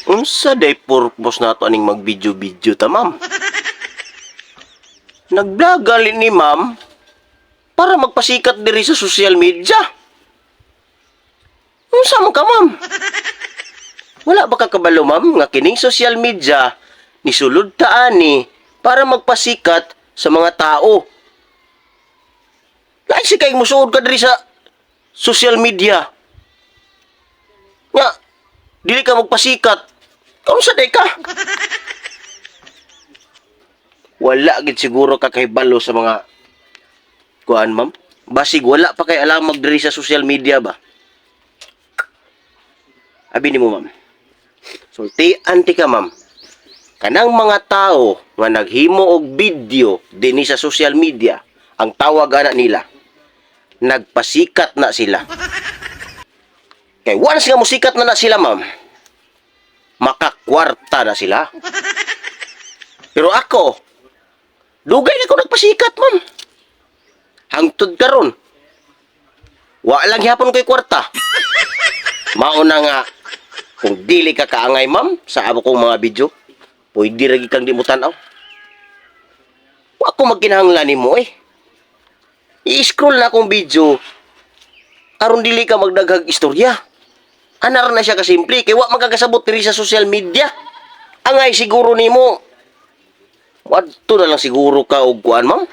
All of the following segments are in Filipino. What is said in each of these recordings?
Unsa day purpose nato aning mag-video-video ta, ma'am? Nag-vlog gali ni ma'am para magpasikat diri sa social media. Unsa man ka, ma'am? Wala ba ka kabalo, ma'am, nga kining social media ni sulod ta ani para magpasikat sa mga tao. Lain si kay musuod ka diri sa social media. Nga, dili ka magpasikat. Unsa day ka? Wala gid siguro ka kay balo sa mga kuan, ma'am. Basig wala pa kay alam magdiri sa social media ba? Abi nimo, ma'am. Sultian ti ka, ma'am. Kanang mga tao nga naghimo og video dinhi sa social media, ang tawag ana nila, nagpasikat na sila. Kay once nga musikat na sila, ma'am, makakwarta na sila. Pero ako, dugay na ako nagpasikat, ma'am. Hangtod karon, wa lang gyapon ko'y kwarta. Mauna nga, kung dili ka kaangay, ma'am, sa amo kong mga video, pwede ragi kang di mo tanaw. Wa ko magkinahanglan nimo eh. I-scroll na akong video, aron dili ka magdaghag istorya. Anar na siya kasimple, kay wa magkakasabot diri sa social media. Angay siguro nimo, wadto na lang siguro ka og kuan, ma'am.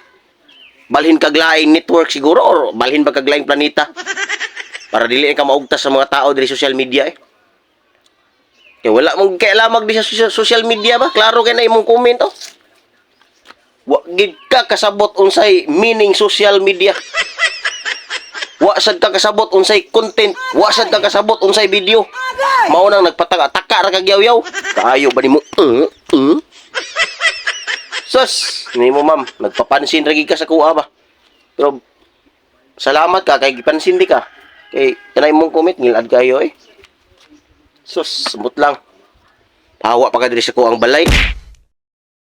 Balhin kag laing network siguro or balhin ba kag laing planeta. Para dili ka maugtas sa mga tao diri social media eh. Kay wala mong kailamag di sa social media ba? Klaro kay na imong comment oh. Wa gid ka kasabot unsay meaning social media. Wa sad ka kasabot unsay content, wa sad ka kasabot unsay video. Mao nang nagpataka-taka ra kag yaw-yaw. Kaayo ba nimo? Sus, nimo, ma'am, nagpapansin ra gid ka sa kuha ba. Pero salamat ka kay gipansin di ka. Kay kanay mong comment ngilad kayo eh. Sus, smooth lang. Pahawa pa ka diri sa kuang balay.